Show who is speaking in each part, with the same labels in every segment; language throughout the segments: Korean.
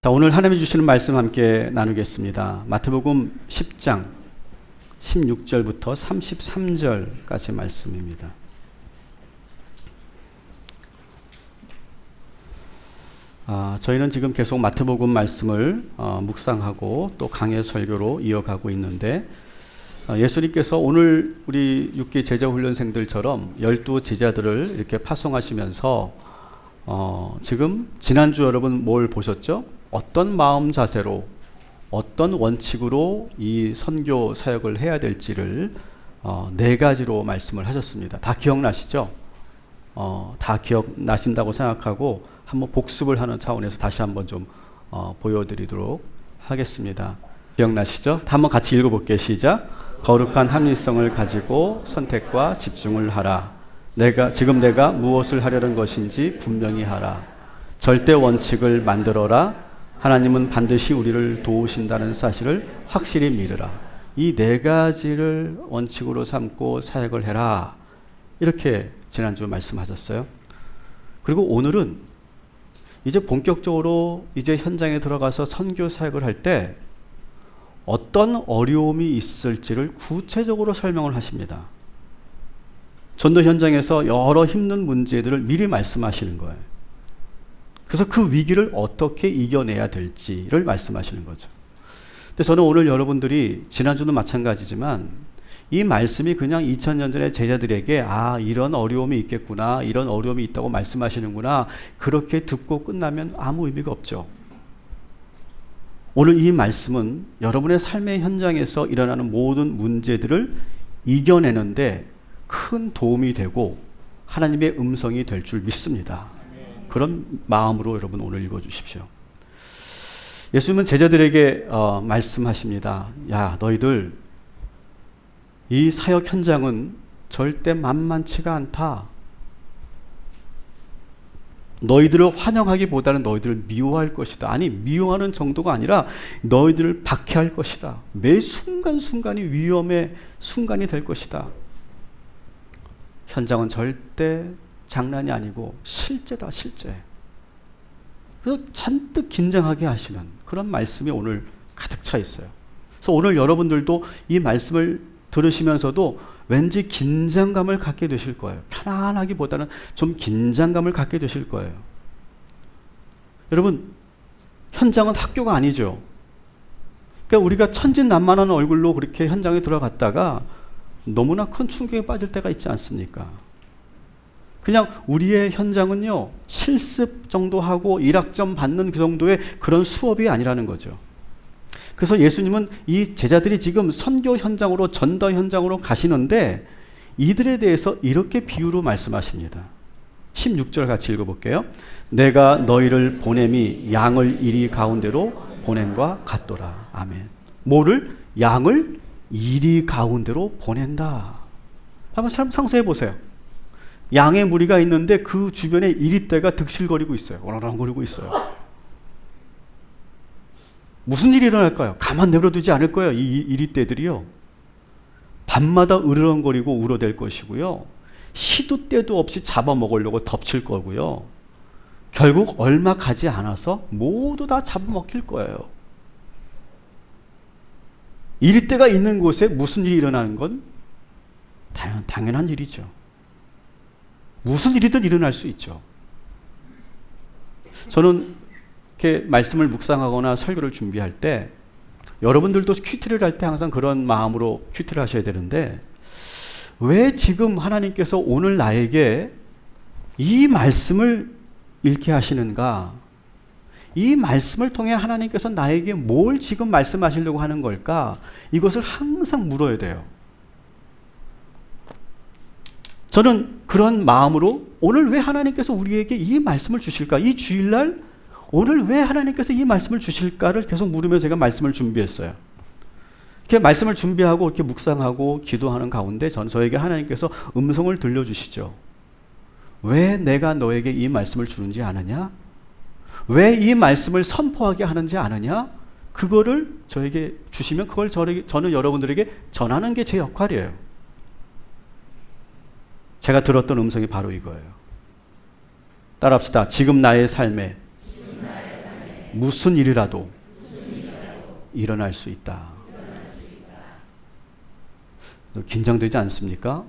Speaker 1: 자, 오늘 하나님이 주시는 말씀 함께 나누겠습니다. 마태복음 10장 16절부터 33절까지 말씀입니다. 저희는 지금 계속 마태복음 말씀을 묵상하고 또 강해 설교로 이어가고 있는데, 예수님께서 오늘 우리 6기 제자훈련생들처럼 12 제자들을 이렇게 파송하시면서 지금 지난주 여러분 뭘 보셨죠? 어떤 마음 자세로, 어떤 원칙으로 이 선교 사역을 해야 될지를 4가지로 말씀을 하셨습니다. 다 기억나시죠? 다 기억나신다고 생각하고 한번 복습을 하는 차원에서 다시 한번 좀 보여드리도록 하겠습니다. 기억나시죠? 한번 같이 읽어볼게요. 시작. 거룩한 합리성을 가지고 선택과 집중을 하라. 지금 내가 무엇을 하려는 것인지 분명히 하라. 절대 원칙을 만들어라. 하나님은 반드시 우리를 도우신다는 사실을 확실히 믿으라. 이 4가지를 원칙으로 삼고 사역을 해라. 이렇게 지난주 말씀하셨어요. 그리고 오늘은 이제 본격적으로 이제 현장에 들어가서 선교 사역을 할 때 어떤 어려움이 있을지를 구체적으로 설명을 하십니다. 전도 현장에서 여러 힘든 문제들을 미리 말씀하시는 거예요. 그래서 그 위기를 어떻게 이겨내야 될지를 말씀하시는 거죠. 근데 저는 오늘 여러분들이 지난주도 마찬가지지만 이 말씀이 그냥 2000년 전에 제자들에게 이런 어려움이 있겠구나, 이런 어려움이 있다고 말씀하시는구나, 그렇게 듣고 끝나면 아무 의미가 없죠. 오늘 이 말씀은 여러분의 삶의 현장에서 일어나는 모든 문제들을 이겨내는데 큰 도움이 되고 하나님의 음성이 될 줄 믿습니다. 그런 마음으로 여러분 오늘 읽어주십시오. 예수님은 제자들에게 말씀하십니다. 야, 너희들 이 사역 현장은 절대 만만치가 않다. 너희들을 환영하기보다는 너희들을 미워할 것이다. 아니, 미워하는 정도가 아니라 너희들을 박해할 것이다. 매 순간순간이 위험의 순간이 될 것이다. 현장은 절대 장난이 아니고 실제다, 실제. 그래서 잔뜩 긴장하게 하시는 그런 말씀이 오늘 가득 차 있어요. 그래서 오늘 여러분들도 이 말씀을 들으시면서도 왠지 긴장감을 갖게 되실 거예요. 편안하기보다는 좀 긴장감을 갖게 되실 거예요. 여러분, 현장은 학교가 아니죠. 그러니까 우리가 천진난만한 얼굴로 그렇게 현장에 들어갔다가 너무나 큰 충격에 빠질 때가 있지 않습니까? 그냥 우리의 현장은요, 실습 정도 하고 1학점 받는 그 정도의 그런 수업이 아니라는 거죠. 그래서 예수님은 이 제자들이 지금 선교 현장으로, 전도 현장으로 가시는데 이들에 대해서 이렇게 비유로 말씀하십니다. 16절 같이 읽어볼게요. 내가 너희를 보냄이 양을 이리 가운데로 보냄과 같도라. 아멘. 뭐를? 양을 이리 가운데로 보낸다. 한번 상상해 보세요. 양의 무리가 있는데 그 주변에 이리떼가 득실거리고 있어요. 어랑거리고 있어요. 무슨 일이 일어날까요? 가만 내버려두지 않을 거예요. 이 이리떼들이요. 밤마다 으르렁거리고 울어댈 것이고요. 시도 때도 없이 잡아먹으려고 덮칠 거고요. 결국 얼마 가지 않아서 모두 다 잡아먹힐 거예요. 이리떼가 있는 곳에 무슨 일이 일어나는 건 당연한 일이죠. 무슨 일이든 일어날 수 있죠. 저는 이렇게 말씀을 묵상하거나 설교를 준비할 때 여러분들도 큐티를 할 때 항상 그런 마음으로 큐티를 하셔야 되는데, 왜 지금 하나님께서 오늘 나에게 이 말씀을 읽게 하시는가? 이 말씀을 통해 하나님께서 나에게 뭘 지금 말씀하시려고 하는 걸까? 이것을 항상 물어야 돼요. 저는 그런 마음으로 오늘 왜 하나님께서 우리에게 이 말씀을 주실까? 이 주일날 오늘 왜 하나님께서 이 말씀을 주실까를 계속 물으며 제가 말씀을 준비했어요. 이렇게 말씀을 준비하고 이렇게 묵상하고 기도하는 가운데 저에게 하나님께서 음성을 들려주시죠. 왜 내가 너에게 이 말씀을 주는지 아느냐? 왜 이 말씀을 선포하게 하는지 아느냐? 그거를 저에게 주시면 그걸 저는 여러분들에게 전하는 게 제 역할이에요. 제가 들었던 음성이 바로 이거예요. 따라합시다. 지금 나의 삶에 무슨 일이라도 일어날 수 있다. 긴장되지 않습니까?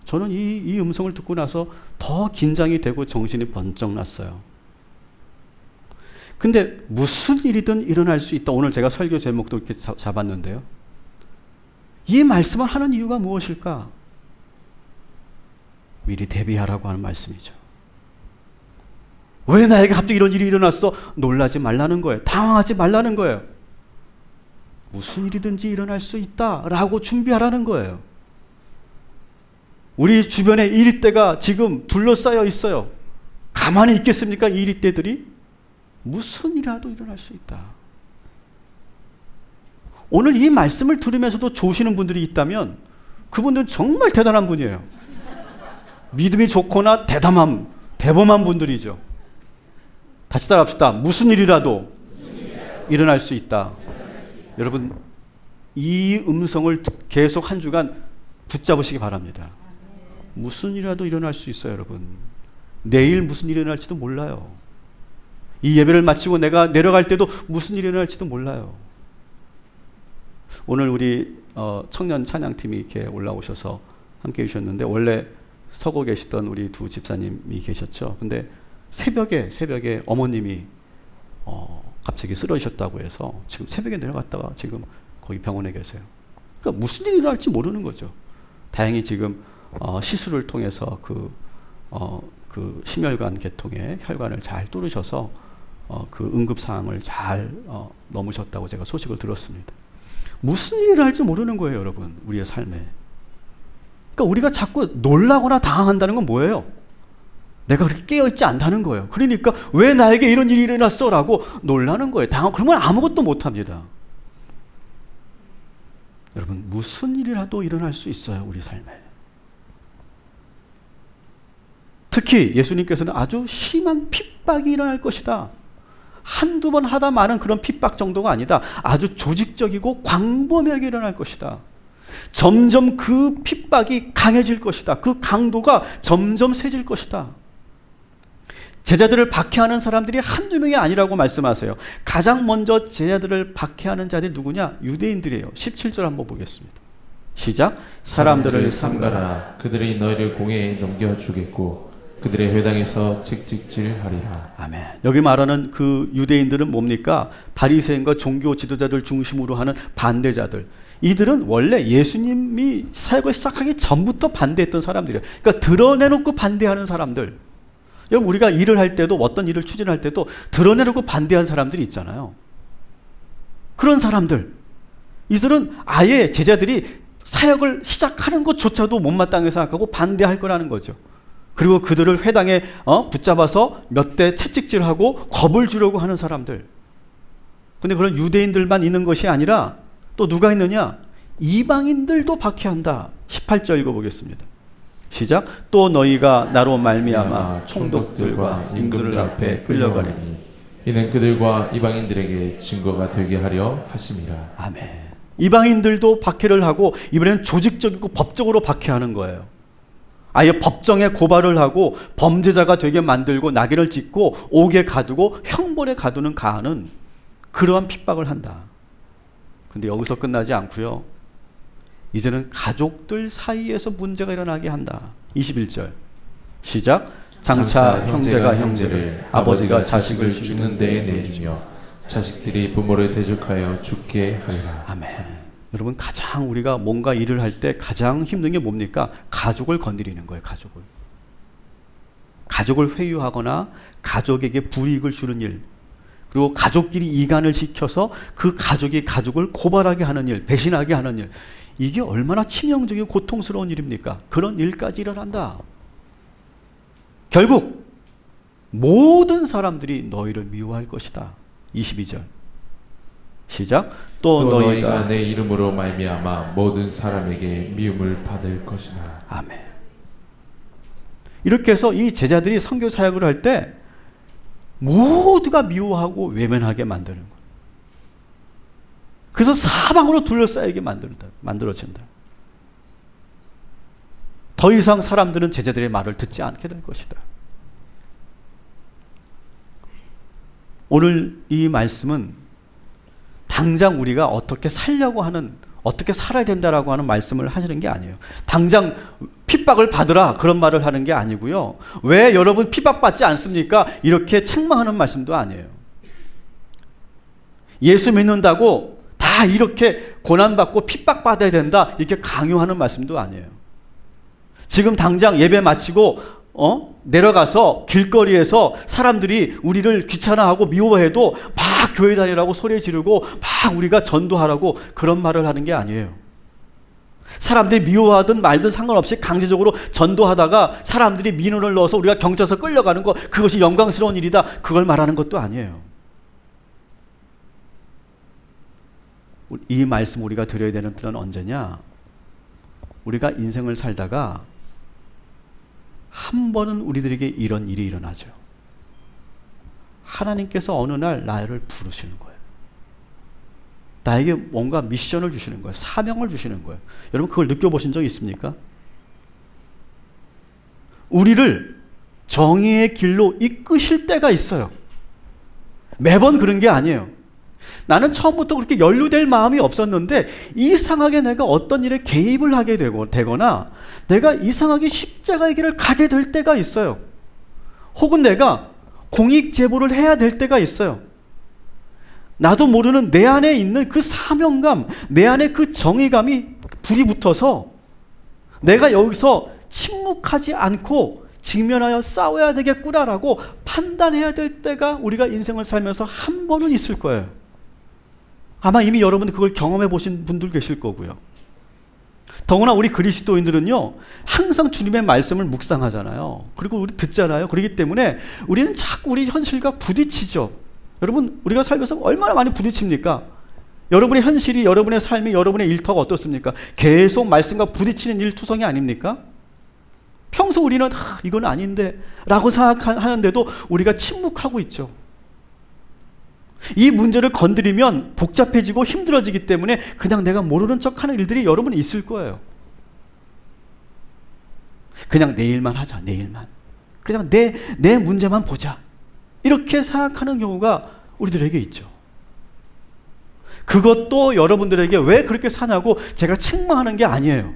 Speaker 1: 저는 이 음성을 듣고 나서 더 긴장이 되고 정신이 번쩍 났어요. 근데 무슨 일이든 일어날 수 있다. 오늘 제가 설교 제목도 이렇게 잡았는데요. 이 말씀을 하는 이유가 무엇일까? 미리 대비하라고 하는 말씀이죠. 왜 나에게 갑자기 이런 일이 일어났어? 놀라지 말라는 거예요. 당황하지 말라는 거예요. 무슨 일이든지 일어날 수 있다라고 준비하라는 거예요. 우리 주변에 일입대가 지금 둘러싸여 있어요. 가만히 있겠습니까? 이 일입대들이? 무슨 일이라도 일어날 수 있다. 오늘 이 말씀을 들으면서도 좋으시는 분들이 있다면 그분들은 정말 대단한 분이에요. 믿음이 좋거나 대범한 분들이죠. 다시 따라합시다. 무슨 일이라도 일어날 수 있다. 여러분, 이 음성을 계속 한 주간 붙잡으시기 바랍니다. 무슨 일이라도 일어날 수 있어요, 여러분. 내일 무슨 일이 일어날지도 몰라요. 이 예배를 마치고 내가 내려갈 때도 무슨 일이 일어날지도 몰라요. 오늘 우리 청년 찬양팀이 이렇게 올라오셔서 함께 해주셨는데, 원래 서고 계시던 우리 두 집사님이 계셨죠. 근데 새벽에 어머님이 갑자기 쓰러지셨다고 해서 지금 새벽에 내려갔다가 지금 거기 병원에 계세요. 그러니까 무슨 일이 일어날지 모르는 거죠. 다행히 지금 시술을 통해서 그 심혈관 계통에 혈관을 잘 뚫으셔서 그 응급 상황을 잘 넘으셨다고 제가 소식을 들었습니다. 무슨 일이 일어날지 모르는 거예요, 여러분. 우리의 삶에. 그러니까 우리가 자꾸 놀라거나 당황한다는 건 뭐예요? 내가 그렇게 깨어있지 않다는 거예요. 그러니까 왜 나에게 이런 일이 일어났어? 라고 놀라는 거예요. 그러면 아무것도 못합니다. 여러분, 무슨 일이라도 일어날 수 있어요, 우리 삶에. 특히 예수님께서는 아주 심한 핍박이 일어날 것이다. 한두 번 하다 마는 그런 핍박 정도가 아니다. 아주 조직적이고 광범위하게 일어날 것이다. 점점 그 핍박이 강해질 것이다. 그 강도가 점점 세질 것이다. 제자들을 박해하는 사람들이 한두 명이 아니라고 말씀하세요. 가장 먼저 제자들을 박해하는 자들이 누구냐? 유대인들이에요. 17절 한번 보겠습니다. 시작. 사람들을 삼가라.
Speaker 2: 그들이 너희를 공회에 넘겨주겠고 그들의 회당에서 찍찍질하리라.
Speaker 1: 아멘. 여기 말하는 그 유대인들은 뭡니까? 바리새인과 종교 지도자들 중심으로 하는 반대자들. 이들은 원래 예수님이 사역을 시작하기 전부터 반대했던 사람들이에요. 그러니까 드러내놓고 반대하는 사람들. 여러분, 우리가 일을 할 때도, 어떤 일을 추진할 때도 드러내놓고 반대하는 사람들이 있잖아요. 그런 사람들, 이들은 아예 제자들이 사역을 시작하는 것조차도 못마땅하게 생각하고 반대할 거라는 거죠. 그리고 그들을 회당에 붙잡아서 몇 대 채찍질하고 겁을 주려고 하는 사람들. 근데 그런 유대인들만 있는 것이 아니라 또 누가 있느냐? 이방인들도 박해한다. 18절 읽어보겠습니다. 시작. 또 너희가 나로 말미암아 총독들과 임금들 앞에 끌려가리니
Speaker 2: 이는 그들과 이방인들에게 증거가 되게 하려 하심이라.
Speaker 1: 아멘. 이방인들도 박해를 하고 이번에는 조직적이고 법적으로 박해하는 거예요. 아예 법정에 고발을 하고 범죄자가 되게 만들고 낙인을 찍고 옥에 가두고 형벌에 가두는 그러한 핍박을 한다. 근데 여기서 끝나지 않고요. 이제는 가족들 사이에서 문제가 일어나게 한다. 21절 시작. 장차 형제가 형제를, 아버지가 자식을
Speaker 2: 죽는 데에 내주며 자식들이 부모를 대적하여 죽게 하리라.
Speaker 1: 아멘. 여러분, 가장 우리가 뭔가 일을 할 때 가장 힘든 게 뭡니까? 가족을 건드리는 거예요. 가족을 회유하거나 가족에게 불이익을 주는 일, 그리고 가족끼리 이간을 시켜서 그 가족이 가족을 고발하게 하는 일, 배신하게 하는 일, 이게 얼마나 치명적이고 고통스러운 일입니까? 그런 일까지 일어난다. 결국 모든 사람들이 너희를 미워할 것이다. 22절 시작. 또
Speaker 2: 너희가 내 이름으로 말미암아 모든 사람에게 미움을 받을 것이다.
Speaker 1: 아멘. 이렇게 해서 이 제자들이 선교 사역을 할 때 모두가 미워하고 외면하게 만드는 거예요. 그래서 사방으로 둘러싸이게 만들어진다. 더 이상 사람들은 제자들의 말을 듣지 않게 될 것이다. 오늘 이 말씀은 당장 우리가 어떻게 살려고 하는, 어떻게 살아야 된다라고 하는 말씀을 하시는 게 아니에요. 당장 핍박을 받으라 그런 말을 하는 게 아니고요. 왜 여러분 핍박받지 않습니까? 이렇게 책망하는 말씀도 아니에요. 예수 믿는다고 다 이렇게 고난받고 핍박받아야 된다 이렇게 강요하는 말씀도 아니에요. 지금 당장 예배 마치고 내려가서 길거리에서 사람들이 우리를 귀찮아하고 미워해도 막 교회 다니라고 소리 지르고 막 우리가 전도하라고 그런 말을 하는 게 아니에요. 사람들이 미워하든 말든 상관없이 강제적으로 전도하다가 사람들이 민원을 넣어서 우리가 경찰서 끌려가는 거, 그것이 영광스러운 일이다 그걸 말하는 것도 아니에요. 이 말씀 우리가 드려야 되는 때는 언제냐? 우리가 인생을 살다가 한 번은 우리들에게 이런 일이 일어나죠. 하나님께서 어느 날 나를 부르시는 거예요. 나에게 뭔가 미션을 주시는 거예요. 사명을 주시는 거예요. 여러분 그걸 느껴보신 적 있습니까? 우리를 정의의 길로 이끄실 때가 있어요. 매번 그런 게 아니에요. 나는 처음부터 그렇게 연루될 마음이 없었는데 이상하게 내가 어떤 일에 개입을 하게 되거나 내가 이상하게 십자가의 길을 가게 될 때가 있어요. 혹은 내가 공익 제보를 해야 될 때가 있어요. 나도 모르는 내 안에 있는 그 사명감, 내 안에 그 정의감이 불이 붙어서 내가 여기서 침묵하지 않고 직면하여 싸워야 되겠구나라고 판단해야 될 때가 우리가 인생을 살면서 한 번은 있을 거예요. 아마 이미 여러분 그걸 경험해 보신 분들 계실 거고요. 더구나 우리 그리스도인들은요, 항상 주님의 말씀을 묵상하잖아요. 그리고 우리 듣잖아요. 그렇기 때문에 우리는 자꾸 우리 현실과 부딪히죠. 여러분, 우리가 살면서 얼마나 많이 부딪힙니까? 여러분의 현실이, 여러분의 삶이, 여러분의 일터가 어떻습니까? 계속 말씀과 부딪히는 일투성이 아닙니까? 평소 우리는 이건 아닌데 라고 생각하는데도 우리가 침묵하고 있죠. 이 문제를 건드리면 복잡해지고 힘들어지기 때문에 그냥 내가 모르는 척하는 일들이 여러분이 있을 거예요. 그냥 내일만 하자, 내일만. 그냥 내 문제만 보자. 이렇게 생각하는 경우가 우리들에게 있죠. 그것도 여러분들에게 왜 그렇게 사냐고 제가 책망하는 게 아니에요.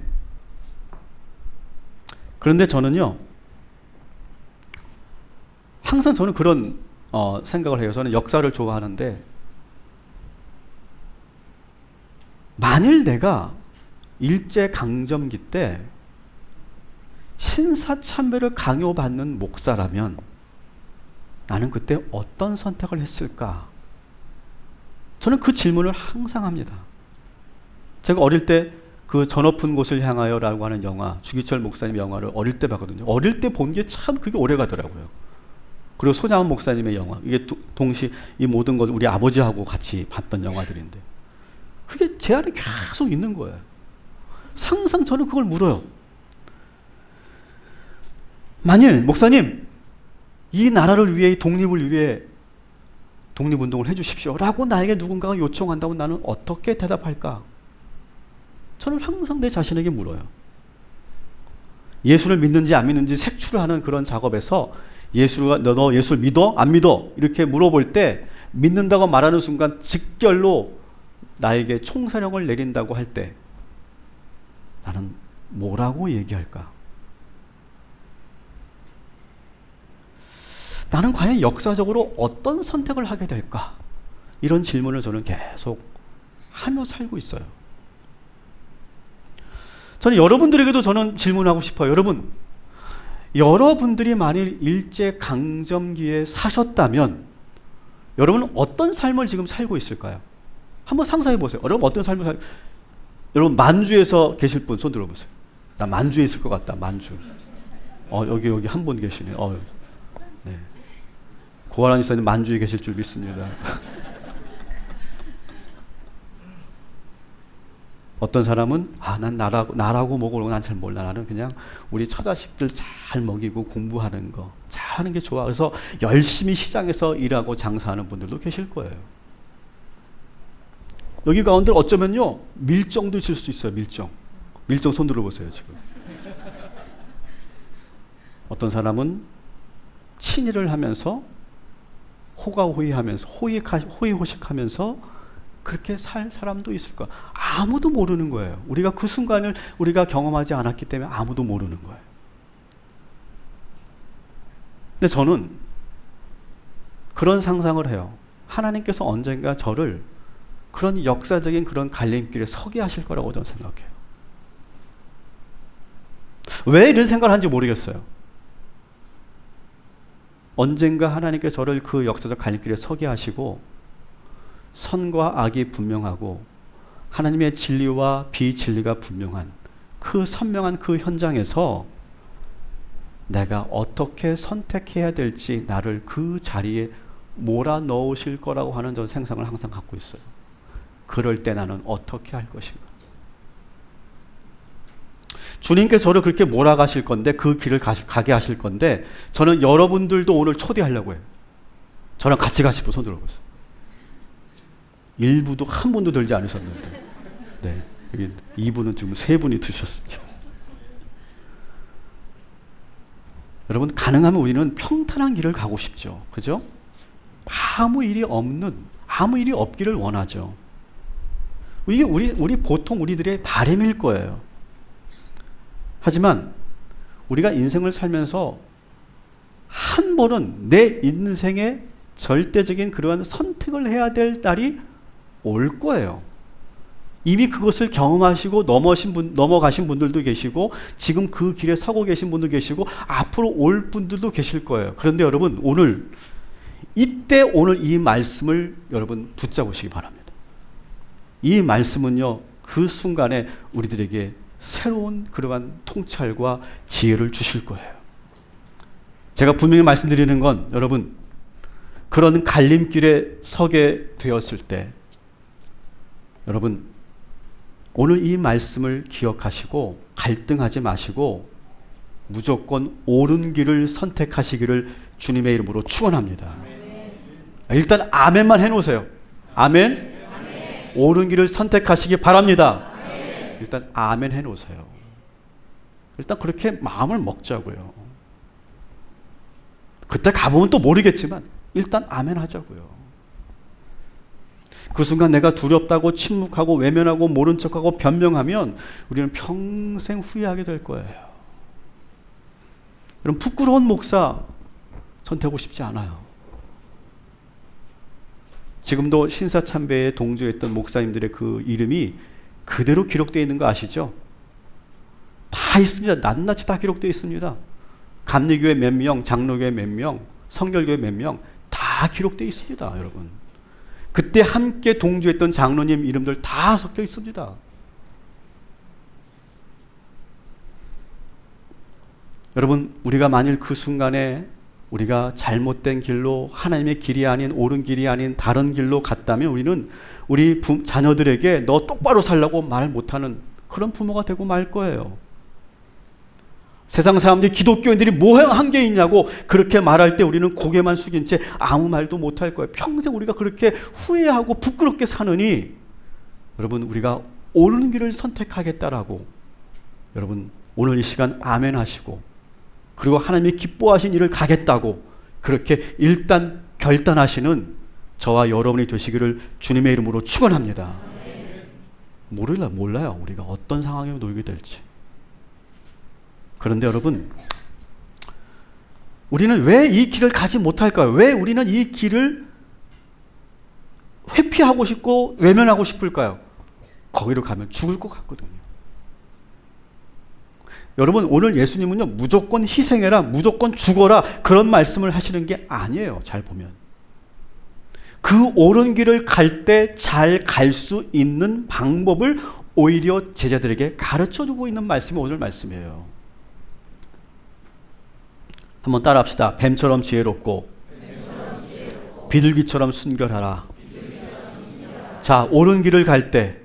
Speaker 1: 그런데 저는요, 항상 저는 그런 생각을 해요. 저는 역사를 좋아하는데, 만일 내가 일제강점기 때 신사참배를 강요받는 목사라면 나는 그때 어떤 선택을 했을까? 저는 그 질문을 항상 합니다. 제가 어릴 때 그 저 높은 곳을 향하여라고 하는 영화, 주기철 목사님 영화를 어릴 때 봤거든요. 어릴 때 본 게 참 그게 오래 가더라고요. 그리고 손양원 목사님의 영화, 이게 동시 이 모든 것 우리 아버지하고 같이 봤던 영화들인데 그게 제 안에 계속 있는 거예요. 항상 저는 그걸 물어요. 만일 목사님, 이 나라를 위해, 이 독립을 위해 독립운동을 해주십시오 라고 나에게 누군가가 요청한다면 나는 어떻게 대답할까? 저는 항상 내 자신에게 물어요. 예수를 믿는지 안 믿는지 색출을 하는 그런 작업에서 너 예수를 믿어? 안 믿어? 이렇게 물어볼 때 믿는다고 말하는 순간 직결로 나에게 총사령을 내린다고 할 때 나는 뭐라고 얘기할까? 나는 과연 역사적으로 어떤 선택을 하게 될까? 이런 질문을 저는 계속 하며 살고 있어요. 저는 여러분들에게도 저는 질문하고 싶어요. 여러분들이 만일 일제강점기에 사셨다면 여러분은 어떤 삶을 지금 살고 있을까요? 한번 상상해 보세요. 여러분 어떤 삶을 여러분 만주에서 계실 분 손 들어보세요. 나 만주에 있을 것 같다. 만주. 여기 한 분 계시네. 네. 고아란 이사님 만주에 계실 줄 믿습니다. 어떤 사람은 난 나라고 뭐고 난 잘 몰라. 나는 그냥 우리 처자식들 잘 먹이고 공부하는 거 잘하는 게 좋아. 그래서 열심히 시장에서 일하고 장사하는 분들도 계실 거예요. 여기 가운데 어쩌면요 밀정도 있을 수 있어요. 밀정 손 들어보세요. 지금 어떤 사람은 친일을 하면서 호가호위하면서 호의호식하면서 그렇게 살 사람도 있을 거야. 아무도 모르는 거예요. 우리가 그 순간을 우리가 경험하지 않았기 때문에 아무도 모르는 거예요. 근데 저는 그런 상상을 해요. 하나님께서 언젠가 저를 그런 역사적인 그런 갈림길에 서게 하실 거라고 저는 생각해요. 왜 이런 생각을 하는지 모르겠어요. 언젠가 하나님께서 저를 그 역사적 갈림길에 서게 하시고 선과 악이 분명하고 하나님의 진리와 비진리가 분명한 그 선명한 그 현장에서 내가 어떻게 선택해야 될지 나를 그 자리에 몰아넣으실 거라고 하는 저는 생각을 항상 갖고 있어요. 그럴 때 나는 어떻게 할 것인가. 주님께서 저를 그렇게 몰아가실 건데 그 길을 가게 하실 건데 저는 여러분들도 오늘 초대하려고 해요. 저랑 같이 가시고 손 들어보세요. 일부도 한 분도 들지 않으셨는데 네, 여기 2분은 지금 3분이 드셨습니다. 여러분 가능하면 우리는 평탄한 길을 가고 싶죠. 그죠? 아무 일이 없기를 원하죠. 이게 우리 보통 우리들의 바람일 거예요. 하지만 우리가 인생을 살면서 한 번은 내 인생에 절대적인 그러한 선택을 해야 될 날이 올 거예요. 이미 그것을 경험하시고 넘어가신 분들도 계시고 지금 그 길에 서고 계신 분도 계시고 앞으로 올 분들도 계실 거예요. 그런데 여러분 오늘 이 말씀을 여러분 붙잡으시기 바랍니다. 이 말씀은요 그 순간에 우리들에게 새로운 그러한 통찰과 지혜를 주실 거예요. 제가 분명히 말씀드리는 건 여러분 그런 갈림길에 서게 되었을 때 여러분 오늘 이 말씀을 기억하시고 갈등하지 마시고 무조건 옳은 길을 선택하시기를 주님의 이름으로 축원합니다. 일단 아멘만 해놓으세요. 아멘. 옳은 길을 선택하시기 바랍니다. 일단 아멘 해놓으세요. 일단 그렇게 마음을 먹자고요. 그때 가보면 또 모르겠지만 일단 아멘 하자고요. 그 순간 내가 두렵다고 침묵하고 외면하고 모른 척하고 변명하면 우리는 평생 후회하게 될 거예요. 여러분 부끄러운 목사 전 되고 싶지 않아요. 지금도 신사참배에 동조했던 목사님들의 그 이름이 그대로 기록되어 있는 거 아시죠? 다 있습니다. 낱낱이 다 기록되어 있습니다. 감리교회 몇 명, 장로교회 몇 명, 성결교회 몇 명 다 기록되어 있습니다. 여러분 그때 함께 동조했던 장로님 이름들 다 섞여 있습니다. 여러분 우리가 만일 그 순간에 우리가 잘못된 길로 하나님의 길이 아닌 옳은 길이 아닌 다른 길로 갔다면 우리는 우리 자녀들에게 너 똑바로 살라고 말 못하는 그런 부모가 되고 말 거예요. 세상 사람들이 기독교인들이 뭐 한 게 있냐고 그렇게 말할 때 우리는 고개만 숙인 채 아무 말도 못할 거예요. 평생 우리가 그렇게 후회하고 부끄럽게 사느니 여러분 우리가 옳은 길을 선택하겠다라고 여러분 오늘 이 시간 아멘 하시고 그리고 하나님이 기뻐하신 일을 가겠다고 그렇게 일단 결단하시는 저와 여러분이 되시기를 주님의 이름으로 축원합니다. 몰라요. 우리가 어떤 상황에 놓이게 될지. 그런데 여러분 우리는 왜 이 길을 가지 못할까요? 왜 우리는 이 길을 회피하고 싶고 외면하고 싶을까요? 거기로 가면 죽을 것 같거든요. 여러분 오늘 예수님은요 무조건 희생해라 무조건 죽어라 그런 말씀을 하시는 게 아니에요. 잘 보면 그 옳은 길을 갈 때 잘 갈 수 있는 방법을 오히려 제자들에게 가르쳐주고 있는 말씀이 오늘 말씀이에요. 한번 따라합시다. 뱀처럼 지혜롭고 비둘기처럼 순결하라. 자, 옳은 길을 갈 때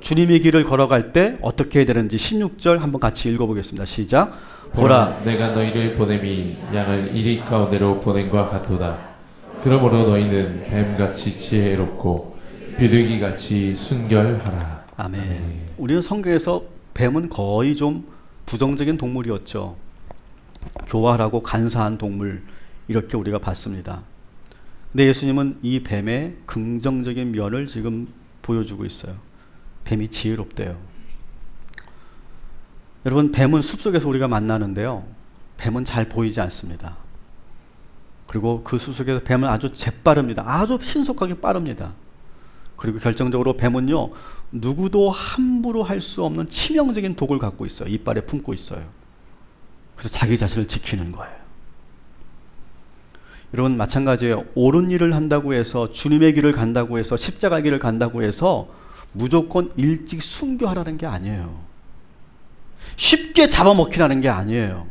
Speaker 1: 주님의 길을 걸어갈 때 어떻게 해야 되는지 16절 한번 같이 읽어보겠습니다. 시작. 보라
Speaker 2: 내가 너희를 보냄이 양을 이리 가운데로 보냄과 같도다. 그러므로 너희는 뱀같이 지혜롭고 비둘기같이 순결하라.
Speaker 1: 아멘. 우리는 성경에서 뱀은 거의 좀 부정적인 동물이었죠. 교활하고 간사한 동물 이렇게 우리가 봤습니다. 근데 예수님은 이 뱀의 긍정적인 면을 지금 보여주고 있어요. 뱀이 지혜롭대요. 여러분, 뱀은 숲속에서 우리가 만나는데요, 뱀은 잘 보이지 않습니다. 그리고 그 숲속에서 뱀은 아주 재빠릅니다. 아주 신속하게 빠릅니다. 그리고 결정적으로 뱀은요, 누구도 함부로 할 수 없는 치명적인 독을 갖고 있어요. 이빨에 품고 있어요. 그래서 자기 자신을 지키는 거예요. 여러분, 마찬가지예요. 옳은 일을 한다고 해서, 주님의 길을 간다고 해서, 십자가 길을 간다고 해서 무조건 일찍 순교하라는 게 아니에요. 쉽게 잡아먹히라는 게 아니에요.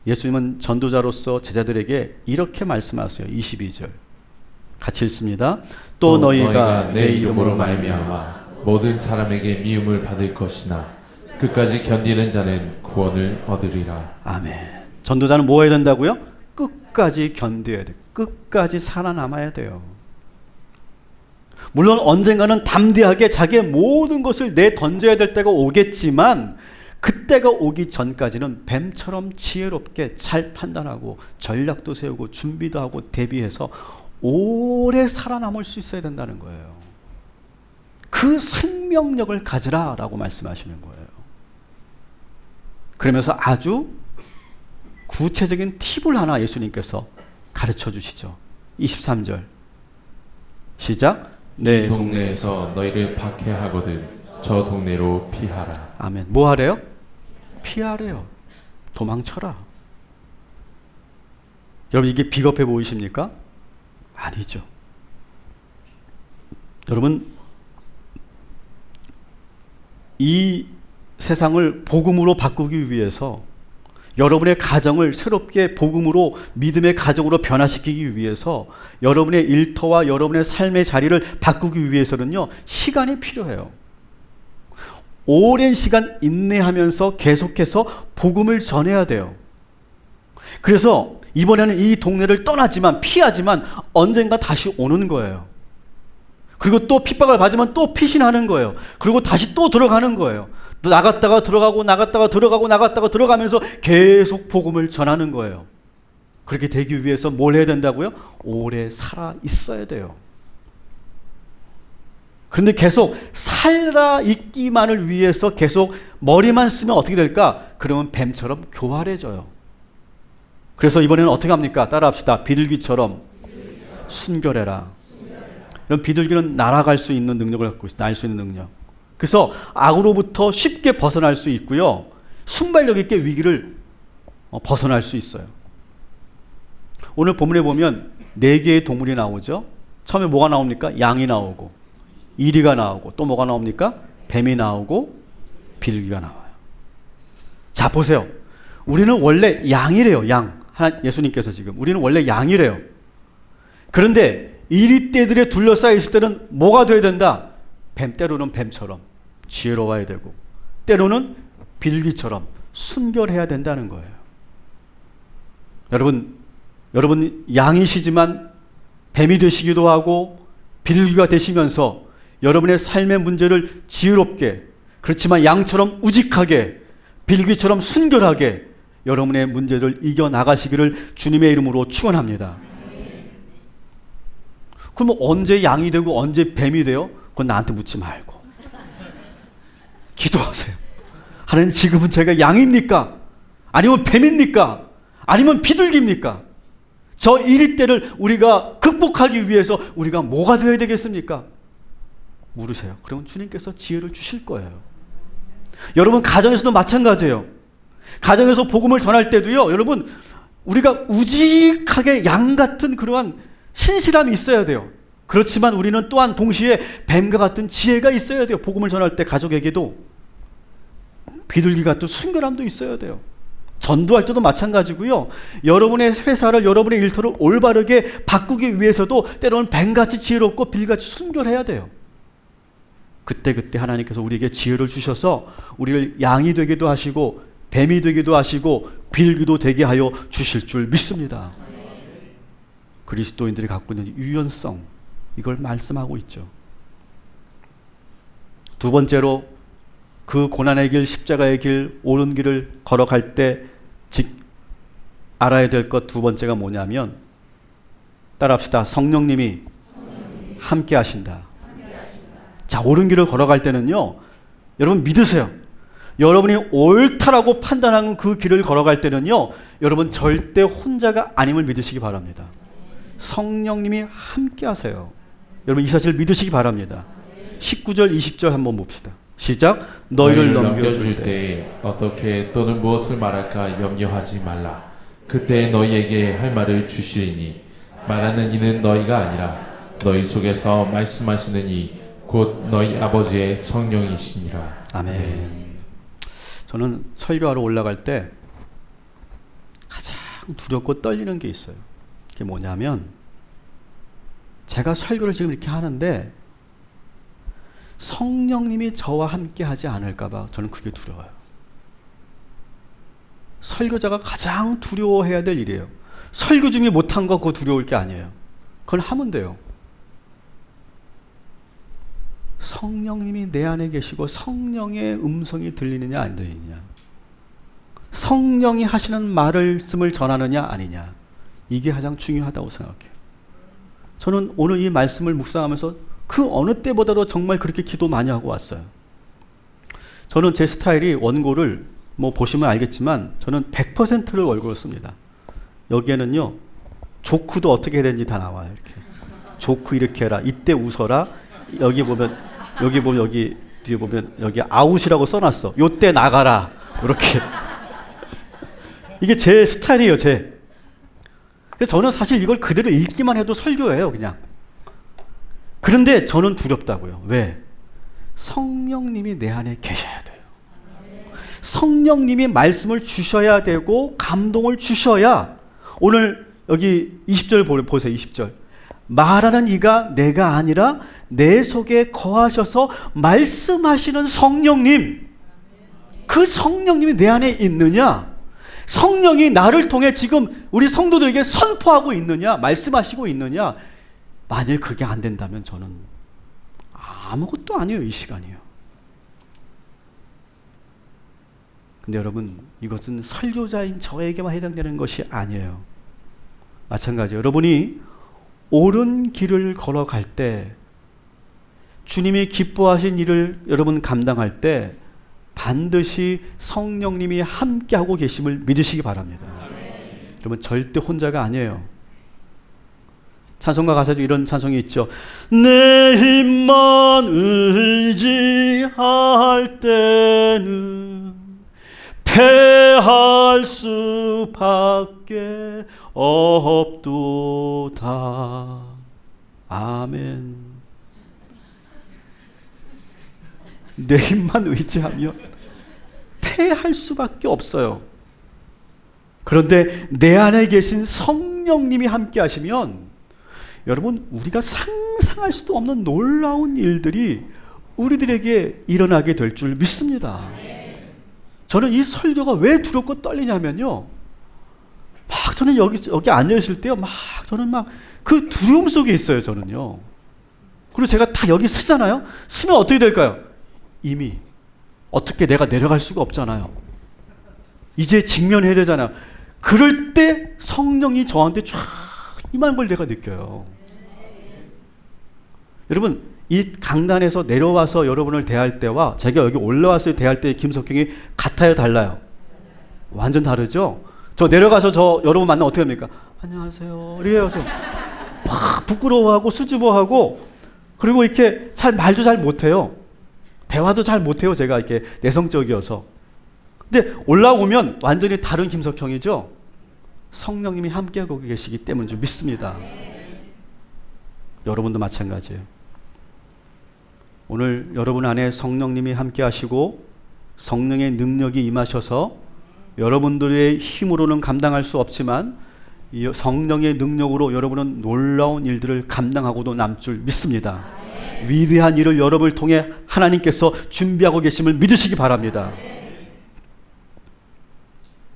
Speaker 1: 예수님은 전도자로서 제자들에게 이렇게 말씀하세요. 22절 같이 읽습니다. 또 너희가
Speaker 2: 내 이름으로 말미암아 모든 사람에게 미움을 받을 것이나 끝까지 견디는 자는 구원을 얻으리라.
Speaker 1: 아멘. 전도자는 뭐 해야 된다고요? 끝까지 견뎌야 돼요. 끝까지 살아남아야 돼요. 물론 언젠가는 담대하게 자기의 모든 것을 내던져야 될 때가 오겠지만, 그때가 오기 전까지는 뱀처럼 지혜롭게 잘 판단하고 전략도 세우고 준비도 하고 대비해서 오래 살아남을 수 있어야 된다는 거예요. 그 생명력을 가지라라고 말씀하시는 거예요. 그러면서 아주 구체적인 팁을 하나 예수님께서 가르쳐 주시죠. 23절 시작.
Speaker 2: 내 동네에서 너희를 박해하거든 저 동네로 피하라.
Speaker 1: 아멘. 뭐 하래요? 피하래요. 도망쳐라. 여러분, 이게 비겁해 보이십니까? 아니죠. 여러분, 이 세상을 복음으로 바꾸기 위해서, 여러분의 가정을 새롭게 복음으로, 믿음의 가정으로 변화시키기 위해서, 여러분의 일터와 여러분의 삶의 자리를 바꾸기 위해서는요, 시간이 필요해요. 오랜 시간 인내하면서 계속해서 복음을 전해야 돼요. 그래서 이번에는 이 동네를 떠나지만, 피하지만 언젠가 다시 오는 거예요. 그리고 또 핍박을 받으면 또 피신하는 거예요. 그리고 다시 또 들어가는 거예요. 또 나갔다가 들어가고 나갔다가 들어가고 나갔다가 들어가면서 계속 복음을 전하는 거예요. 그렇게 되기 위해서 뭘 해야 된다고요? 오래 살아 있어야 돼요. 그런데 계속 살아 있기만을 위해서 계속 머리만 쓰면 어떻게 될까? 그러면 뱀처럼 교활해져요. 그래서 이번에는 어떻게 합니까? 따라합시다. 비둘기처럼 순결해라. 이런 비둘기는 날아갈 수 있는 능력을 갖고 있어요. 날 수 있는 능력. 그래서 악으로부터 쉽게 벗어날 수 있고요, 순발력 있게 위기를 벗어날 수 있어요. 오늘 본문에 보면 4개의 동물이 나오죠. 처음에 뭐가 나옵니까? 양이 나오고, 이리가 나오고, 또 뭐가 나옵니까? 뱀이 나오고, 비둘기가 나와요. 자, 보세요. 우리는 원래 양이래요. 양. 예수님께서 지금 우리는 원래 양이래요. 그런데 이리떼들에 둘러싸여 있을 때는 뭐가 돼야 된다? 뱀, 때로는 뱀처럼 지혜로워야 되고, 때로는 비둘기처럼 순결해야 된다는 거예요. 여러분 양이시지만 뱀이 되시기도 하고 비둘기가 되시면서 여러분의 삶의 문제를 지혜롭게, 그렇지만 양처럼 우직하게, 비둘기처럼 순결하게 여러분의 문제를 이겨나가시기를 주님의 이름으로 축원합니다. 그럼 언제 양이 되고 언제 뱀이 돼요? 그건 나한테 묻지 말고 기도하세요. 하나님, 지금은 제가 양입니까? 아니면 뱀입니까? 아니면 비둘기입니까? 저 이리때를 우리가 극복하기 위해서 우리가 뭐가 되어야 되겠습니까? 물으세요. 그러면 주님께서 지혜를 주실 거예요. 여러분, 가정에서도 마찬가지예요. 가정에서 복음을 전할 때도요, 여러분, 우리가 우직하게 양 같은 그러한 신실함이 있어야 돼요. 그렇지만 우리는 또한 동시에 뱀과 같은 지혜가 있어야 돼요. 복음을 전할 때 가족에게도 비둘기 같은 순결함도 있어야 돼요. 전도할 때도 마찬가지고요. 여러분의 회사를, 여러분의 일터를 올바르게 바꾸기 위해서도 때로는 뱀같이 지혜롭고 빌같이 순결해야 돼요. 그때 하나님께서 우리에게 지혜를 주셔서 우리를 양이 되기도 하시고 뱀이 되기도 하시고 비둘기도 되게 하여 주실 줄 믿습니다. 그리스도인들이 갖고 있는 유연성, 이걸 말씀하고 있죠. 두 번째로, 그 고난의 길, 십자가의 길, 옳은 길을 걸어갈 때 알아야 될 것 두 번째가 뭐냐면, 따라합시다. 성령님이 함께 하신다. 자, 옳은 길을 걸어갈 때는요, 여러분 믿으세요. 여러분이 옳다라고 판단하는 그 길을 걸어갈 때는요, 여러분 절대 혼자가 아님을 믿으시기 바랍니다. 성령님이 함께 하세요. 여러분 이 사실을 믿으시기 바랍니다. 19절 20절 한번 봅시다. 시작. 너희를 넘겨줄
Speaker 2: 때 어떻게 또는 무엇을 말할까 염려하지 말라. 그때 너희에게 할 말을 주시리니 말하는 이는 너희가 아니라 너희 속에서 말씀하시는 이 곧 너희 아버지의 성령이시니라.
Speaker 1: 아멘. 저는 설교하러 올라갈 때 가장 두렵고 떨리는 게 있어요. 그게 뭐냐면, 제가 설교를 지금 이렇게 하는데 성령님이 저와 함께 하지 않을까봐 저는 그게 두려워요. 설교자가 가장 두려워해야 될 일이에요. 설교 중에 못한 거 그거 두려울 게 아니에요. 그건 하면 돼요. 성령님이 내 안에 계시고 성령의 음성이 들리느냐 안 들리느냐, 성령이 하시는 말씀을 전하느냐 아니냐, 이게 가장 중요하다고 생각해요. 저는 오늘 이 말씀을 묵상하면서 그 어느 때보다도 정말 그렇게 기도 많이 하고 왔어요. 저는 제 스타일이 원고를 뭐 보시면 알겠지만 저는 100%를 원고로 씁니다. 여기에는요, 조크도 어떻게 해야 되는지 다 나와요. 이렇게 조크 이렇게 해라, 이때 웃어라, 여기 보면 여기 뒤에 보면 여기 아웃이라고 써놨어. 요때 나가라. 이렇게. 이게 제 스타일이에요, 제. 그래서 저는 사실 이걸 그대로 읽기만 해도 설교예요, 그냥. 그런데 저는 두렵다고요. 왜? 성령님이 내 안에 계셔야 돼요. 성령님이 말씀을 주셔야 되고 감동을 주셔야, 오늘 여기 20절 보세요. 20절. 말하는 이가 내가 아니라 내 속에 거하셔서 말씀하시는 성령님, 그 성령님이 내 안에 있느냐, 성령이 나를 통해 지금 우리 성도들에게 선포하고 있느냐, 말씀하시고 있느냐. 만일 그게 안 된다면 저는 아무것도 아니에요, 이 시간이요. 근데 여러분, 이것은 설교자인 저에게만 해당되는 것이 아니에요. 마찬가지예요. 여러분이 옳은 길을 걸어갈 때, 주님이 기뻐하신 일을 여러분 감당할 때 반드시 성령님이 함께하고 계심을 믿으시기 바랍니다. 여러분 절대 혼자가 아니에요. 찬송가 가사에 이런 찬송이 있죠. 내 힘만 의지할 때는 패할 수밖에 없도다. 아멘. 내 힘만 의지하면 패할 수밖에 없어요. 그런데 내 안에 계신 성령님이 함께 하시면, 여러분 우리가 상상할 수도 없는 놀라운 일들이 우리들에게 일어나게 될 줄 믿습니다. 저는 이 설교가 왜 두렵고 떨리냐면요, 막 저는 여기 앉아 있을 때요, 막 저는 막 그 두려움 속에 있어요, 저는요. 그리고 제가 다 여기 쓰잖아요. 쓰면 어떻게 될까요? 이미 어떻게 내가 내려갈 수가 없잖아요. 이제 직면해야 되잖아요. 그럴 때 성령이 저한테 쫙 임하는 걸 내가 느껴요. 여러분 이 강단에서 내려와서 여러분을 대할 때와 제가 여기 올라와서 대할 때의 김석경이 같아요, 달라요? 완전 다르죠? 저 내려가서 저 여러분 만나면 어떻게 합니까? 안녕하세요. 이래요. 막 부끄러워하고 수줍어하고, 그리고 이렇게 말도 잘 못해요. 대화도 잘 못해요. 제가 이렇게 내성적이어서. 근데 올라오면 완전히 다른 김석형이죠. 성령님이 함께하고 계시기 때문인 줄 믿습니다. 여러분도 마찬가지예요. 오늘 여러분 안에 성령님이 함께하시고 성령의 능력이 임하셔서 여러분들의 힘으로는 감당할 수 없지만 이 성령의 능력으로 여러분은 놀라운 일들을 감당하고도 남 줄 믿습니다. 위대한 일을 여러분을 통해 하나님께서 준비하고 계심을 믿으시기 바랍니다.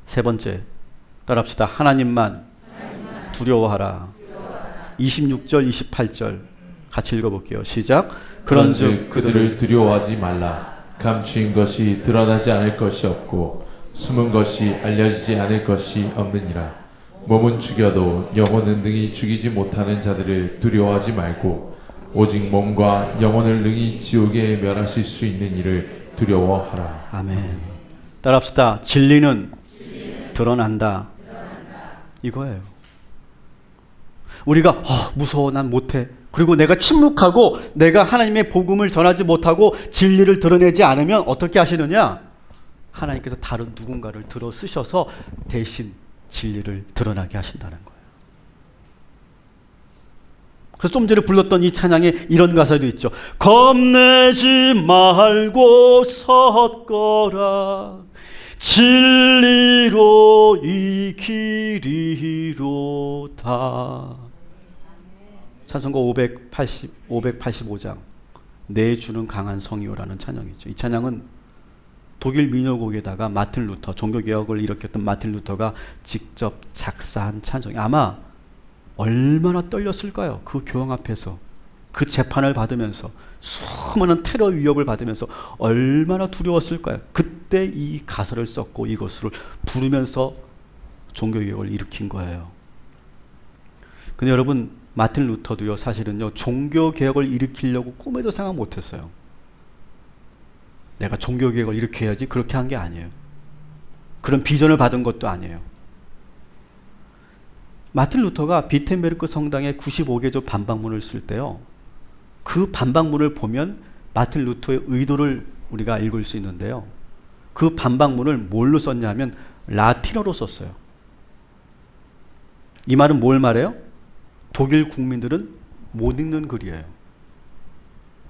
Speaker 1: 세 번째, 따라합시다. 하나님만 두려워하라. 26절 28절 같이 읽어볼게요. 시작.
Speaker 2: 그런즉 그들을 두려워하지 말라. 감추인 것이 드러나지 않을 것이 없고 숨은 것이 알려지지 않을 것이 없느니라. 몸은 죽여도 영혼은 능히 죽이지 못하는 자들을 두려워하지 말고 오직 몸과 영혼을 능히 지옥에 멸하실 수 있는 이를 두려워하라.
Speaker 1: 아멘. 따라합시다. 진리는 드러난다. 이거예요. 우리가 무서워, 난 못해. 그리고 내가 침묵하고 내가 하나님의 복음을 전하지 못하고 진리를 드러내지 않으면 어떻게 하시느냐? 하나님께서 다른 누군가를 들어 쓰셔서 대신 진리를 드러나게 하신다는 거예요. 그래서 좀 전에 불렀던 이 찬양에 이런 가사도 있죠. 겁내지 말고 섰거라. 진리로 이기리로다. 찬송가 585장 내 주는 강한 성이요라는 찬양이죠. 이 찬양은 독일 민요곡에다가 마틴 루터, 종교개혁을 일으켰던 마틴 루터가 직접 작사한 찬송이 아마 얼마나 떨렸을까요? 그 교황 앞에서 그 재판을 받으면서 수많은 테러 위협을 받으면서 얼마나 두려웠을까요? 그때 이 가사를 썼고 이것을 부르면서 종교개혁을 일으킨 거예요. 근데 여러분, 마틴 루터도요, 사실은요, 종교개혁을 일으키려고 꿈에도 생각 못했어요. 내가 종교개혁을 일으켜야지, 그렇게 한 게 아니에요. 그런 비전을 받은 것도 아니에요. 마틴 루터가 비텐베르크 성당에 95개조 반박문을 쓸 때요, 그 반박문을 보면 마틴 루터의 의도를 우리가 읽을 수 있는데요, 그 반박문을 뭘로 썼냐면 라틴어로 썼어요. 이 말은 뭘 말해요? 독일 국민들은 못 읽는 글이에요.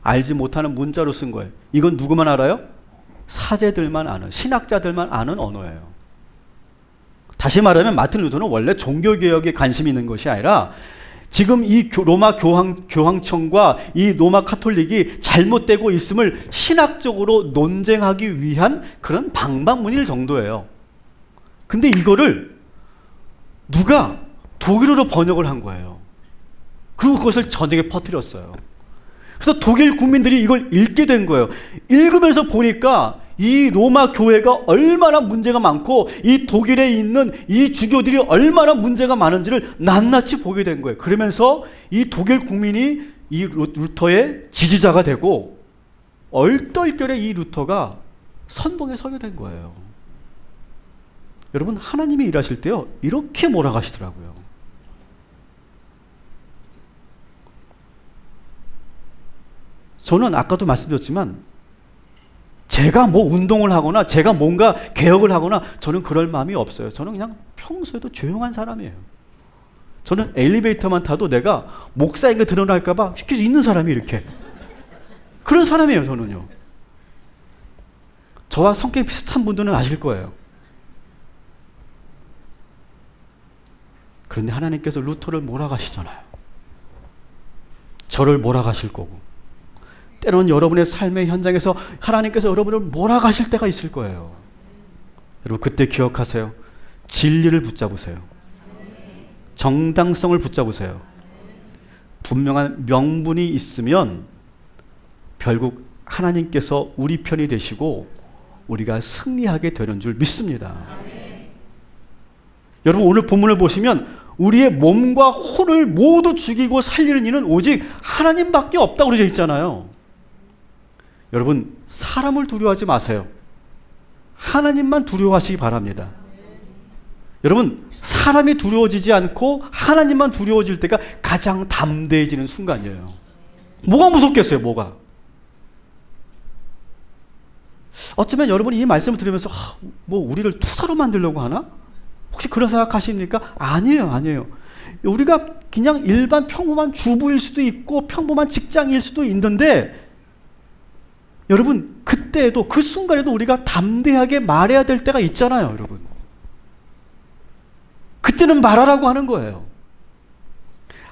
Speaker 1: 알지 못하는 문자로 쓴 거예요. 이건 누구만 알아요? 사제들만 아는, 신학자들만 아는 언어예요. 다시 말하면 마틴 루터는 원래 종교개혁에 관심이 있는 것이 아니라 지금 이 로마 교황청과 이 로마 카톨릭이 잘못되고 있음을 신학적으로 논쟁하기 위한 그런 방방문일 정도예요. 근데 이거를 누가 독일어로 번역을 한 거예요. 그리고 그것을 전역에 퍼뜨렸어요. 그래서 독일 국민들이 이걸 읽게 된 거예요. 읽으면서 보니까 이 로마 교회가 얼마나 문제가 많고 이 독일에 있는 이 주교들이 얼마나 문제가 많은지를 낱낱이 보게 된 거예요. 그러면서 이 독일 국민이 이 루터의 지지자가 되고 얼떨결에 이 루터가 선봉에 서게 된 거예요. 여러분, 하나님이 일하실 때요, 이렇게 몰아가시더라고요. 저는 아까도 말씀드렸지만 제가 뭐 운동을 하거나 제가 뭔가 개혁을 하거나 저는 그럴 마음이 없어요. 저는 그냥 평소에도 조용한 사람이에요. 저는 엘리베이터만 타도 내가 목사인 게 드러날까 봐 시켜서 있는 사람이 이렇게. 그런 사람이에요, 저는요. 저와 성격이 비슷한 분들은 아실 거예요. 그런데 하나님께서 루터를 몰아가시잖아요. 저를 몰아가실 거고 때로는 여러분의 삶의 현장에서 하나님께서 여러분을 몰아가실 때가 있을 거예요. 여러분, 그때 기억하세요. 진리를 붙잡으세요. 정당성을 붙잡으세요. 분명한 명분이 있으면 결국 하나님께서 우리 편이 되시고 우리가 승리하게 되는 줄 믿습니다. 여러분, 오늘 본문을 보시면 우리의 몸과 혼을 모두 죽이고 살리는 이는 오직 하나님밖에 없다고 그러져 있잖아요. 여러분, 사람을 두려워하지 마세요. 하나님만 두려워하시기 바랍니다. 여러분, 사람이 두려워지지 않고 하나님만 두려워질 때가 가장 담대해지는 순간이에요. 뭐가 무섭겠어요, 뭐가? 어쩌면 여러분이 이 말씀을 들으면서 뭐 우리를 투사로 만들려고 하나? 혹시 그런 생각하십니까? 아니에요, 아니에요. 우리가 그냥 일반 평범한 주부일 수도 있고 평범한 직장일 수도 있는데 여러분, 그때에도 그 순간에도 우리가 담대하게 말해야 될 때가 있잖아요, 여러분. 그때는 말하라고 하는 거예요.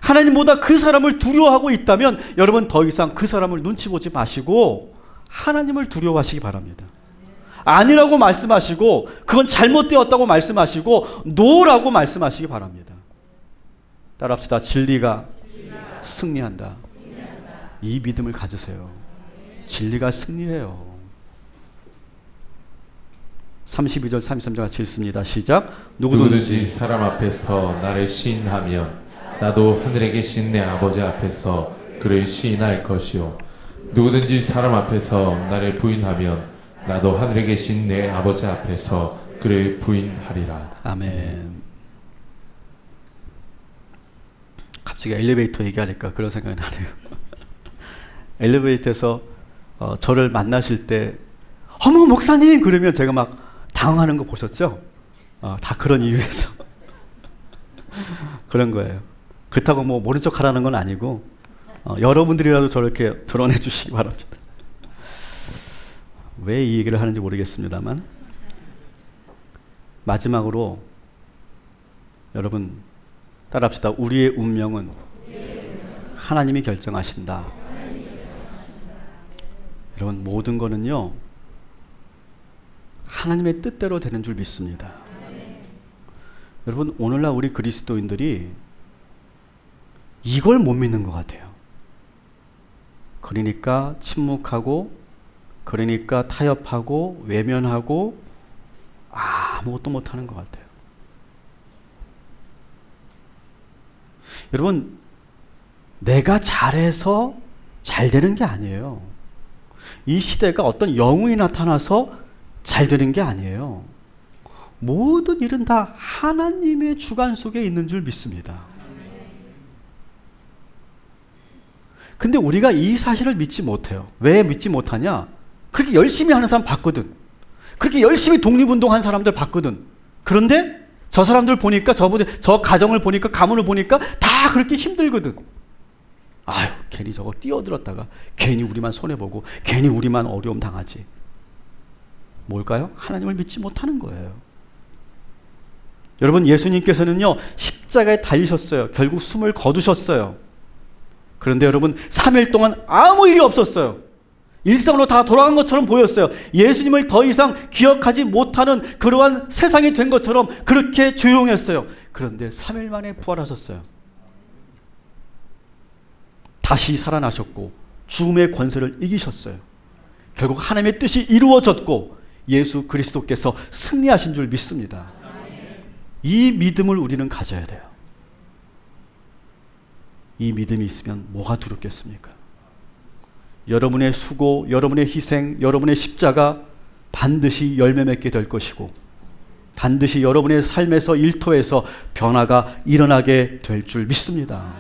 Speaker 1: 하나님보다 그 사람을 두려워하고 있다면 여러분, 더 이상 그 사람을 눈치 보지 마시고 하나님을 두려워하시기 바랍니다. 아니라고 말씀하시고 그건 잘못되었다고 말씀하시고 노라고 말씀하시기 바랍니다. 따라합시다. 진리가 승리한다. 이 믿음을 가지세요. 진리가 승리해요. 32절 33절 같이 읽습니다. 시작.
Speaker 2: 누구든지 사람 앞에서 나를 시인하면 나도 하늘에 계신 내 아버지 앞에서 그를 시인할 것이요 누구든지 사람 앞에서 나를 부인하면 나도 하늘에 계신 내 아버지 앞에서 그를 부인하리라.
Speaker 1: 아멘. 갑자기 엘리베이터 얘기하니까 그런 생각이 나네요. 엘리베이터에서 저를 만나실 때 어머 목사님 그러면 제가 막 당황하는 거 보셨죠? 다 그런 이유에서 그런 거예요. 그렇다고 뭐 모른 척 하라는 건 아니고 여러분들이라도 저렇게 드러내 주시기 바랍니다. 왜 이 얘기를 하는지 모르겠습니다만 마지막으로 여러분 따라합시다. 우리의 운명은 하나님이 결정하신다. 여러분 모든 거는요 하나님의 뜻대로 되는 줄 믿습니다. 여러분 오늘날 우리 그리스도인들이 이걸 못 믿는 것 같아요. 그러니까 침묵하고 그러니까 타협하고 외면하고 아무것도 못하는 것 같아요. 여러분 내가 잘해서 잘 되는 게 아니에요. 이 시대가 어떤 영웅이 나타나서 잘 되는 게 아니에요. 모든 일은 다 하나님의 주관 속에 있는 줄 믿습니다. 근데 우리가 이 사실을 믿지 못해요. 왜 믿지 못하냐? 그렇게 열심히 하는 사람 봤거든. 그렇게 열심히 독립운동한 사람들 봤거든. 그런데 저 사람들 보니까 저 가정을 보니까 가문을 보니까 다 그렇게 힘들거든. 아유 괜히 저거 뛰어들었다가 괜히 우리만 손해보고 괜히 우리만 어려움 당하지. 뭘까요? 하나님을 믿지 못하는 거예요. 여러분 예수님께서는요 십자가에 달리셨어요. 결국 숨을 거두셨어요. 그런데 여러분 3일 동안 아무 일이 없었어요. 일상으로 다 돌아간 것처럼 보였어요. 예수님을 더 이상 기억하지 못하는 그러한 세상이 된 것처럼 그렇게 조용했어요. 그런데 3일 만에 부활하셨어요. 다시 살아나셨고 죽음의 권세를 이기셨어요. 결국 하나님의 뜻이 이루어졌고 예수 그리스도께서 승리하신 줄 믿습니다. 이 믿음을 우리는 가져야 돼요. 이 믿음이 있으면 뭐가 두렵겠습니까? 여러분의 수고, 여러분의 희생, 여러분의 십자가 반드시 열매 맺게 될 것이고 반드시 여러분의 삶에서 일터에서 변화가 일어나게 될 줄 믿습니다.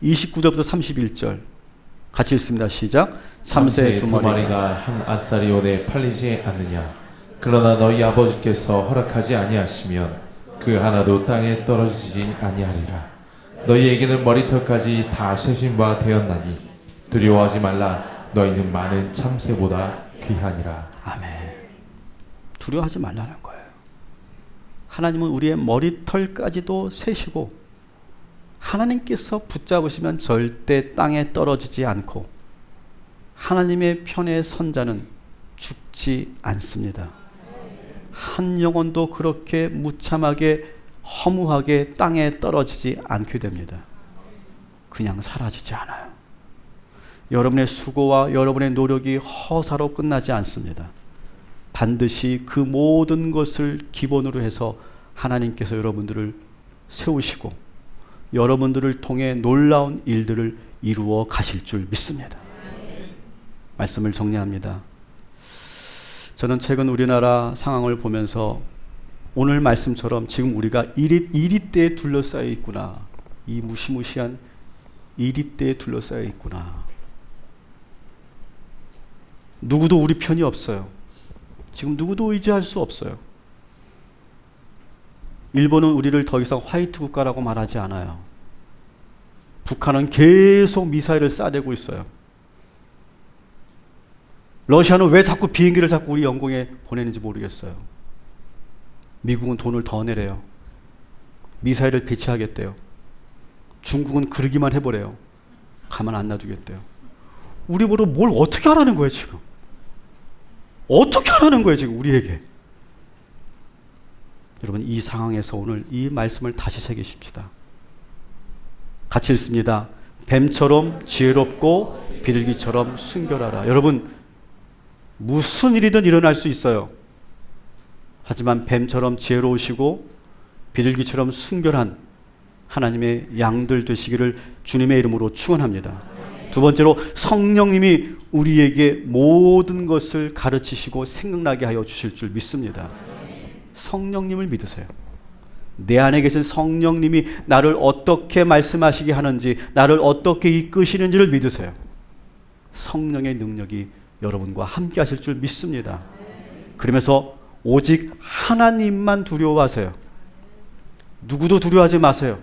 Speaker 1: 29절부터 31절 같이 읽습니다. 시작. 참새 두 마리가
Speaker 2: 한 아사리온에 팔리지 않느냐? 그러나 너희 아버지께서 허락하지 아니하시면 그 하나도 땅에 떨어지지 아니하리라. 너희에게는 머리털까지 다 세신 바 되었나니 두려워하지 말라. 너희는 많은 참새보다 귀하니라.
Speaker 1: 아멘. 두려워하지 말라는 거예요. 하나님은 우리의 머리털까지도 세시고 하나님께서 붙잡으시면 절대 땅에 떨어지지 않고 하나님의 편에 선 자는 죽지 않습니다. 한 영혼도 그렇게 무참하게 허무하게 땅에 떨어지지 않게 됩니다. 그냥 사라지지 않아요. 여러분의 수고와 여러분의 노력이 허사로 끝나지 않습니다. 반드시 그 모든 것을 기본으로 해서 하나님께서 여러분들을 세우시고 여러분들을 통해 놀라운 일들을 이루어 가실 줄 믿습니다. 말씀을 정리합니다. 저는 최근 우리나라 상황을 보면서 오늘 말씀처럼 지금 우리가 이리때에 둘러싸여 있구나. 이 무시무시한 이리때에 둘러싸여 있구나. 누구도 우리 편이 없어요. 지금 누구도 의지할 수 없어요. 일본은 우리를 더 이상 화이트 국가라고 말하지 않아요. 북한은 계속 미사일을 쏴대고 있어요. 러시아는 왜 자꾸 비행기를 자꾸 우리 영공에 보내는지 모르겠어요. 미국은 돈을 더 내래요. 미사일을 배치하겠대요. 중국은 그러기만 해보래요. 가만 안 놔두겠대요. 우리 보러 뭘 어떻게 하라는 거예요 지금? 어떻게 하라는 거예요 지금 우리에게? 여러분 이 상황에서 오늘 이 말씀을 다시 새기십시다. 같이 읽습니다. 뱀처럼 지혜롭고 비둘기처럼 순결하라. 여러분 무슨 일이든 일어날 수 있어요. 하지만 뱀처럼 지혜로우시고 비둘기처럼 순결한 하나님의 양들 되시기를 주님의 이름으로 축원합니다. 두 번째로 성령님이 우리에게 모든 것을 가르치시고 생각나게 하여 주실 줄 믿습니다. 성령님을 믿으세요. 내 안에 계신 성령님이 나를 어떻게 말씀하시게 하는지, 나를 어떻게 이끄시는지를 믿으세요. 성령의 능력이 여러분과 함께 하실 줄 믿습니다. 그러면서 오직 하나님만 두려워하세요. 누구도 두려워하지 마세요.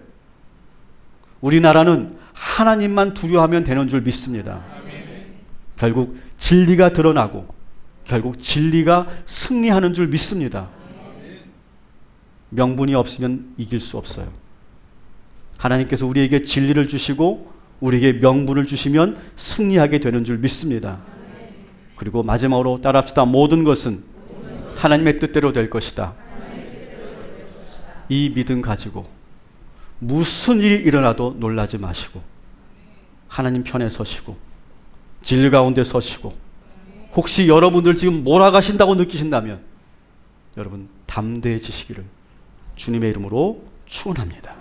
Speaker 1: 우리나라는 하나님만 두려워하면 되는 줄 믿습니다. 결국 진리가 드러나고 결국 진리가 승리하는 줄 믿습니다. 명분이 없으면 이길 수 없어요. 하나님께서 우리에게 진리를 주시고 우리에게 명분을 주시면 승리하게 되는 줄 믿습니다. 그리고 마지막으로 따라합시다. 모든 것은 하나님의 뜻대로 될 것이다. 이 믿음 가지고 무슨 일이 일어나도 놀라지 마시고 하나님 편에 서시고 진리 가운데 서시고, 혹시 여러분들 지금 몰아가신다고 느끼신다면 여러분 담대해지시기를 주님의 이름으로 축원합니다.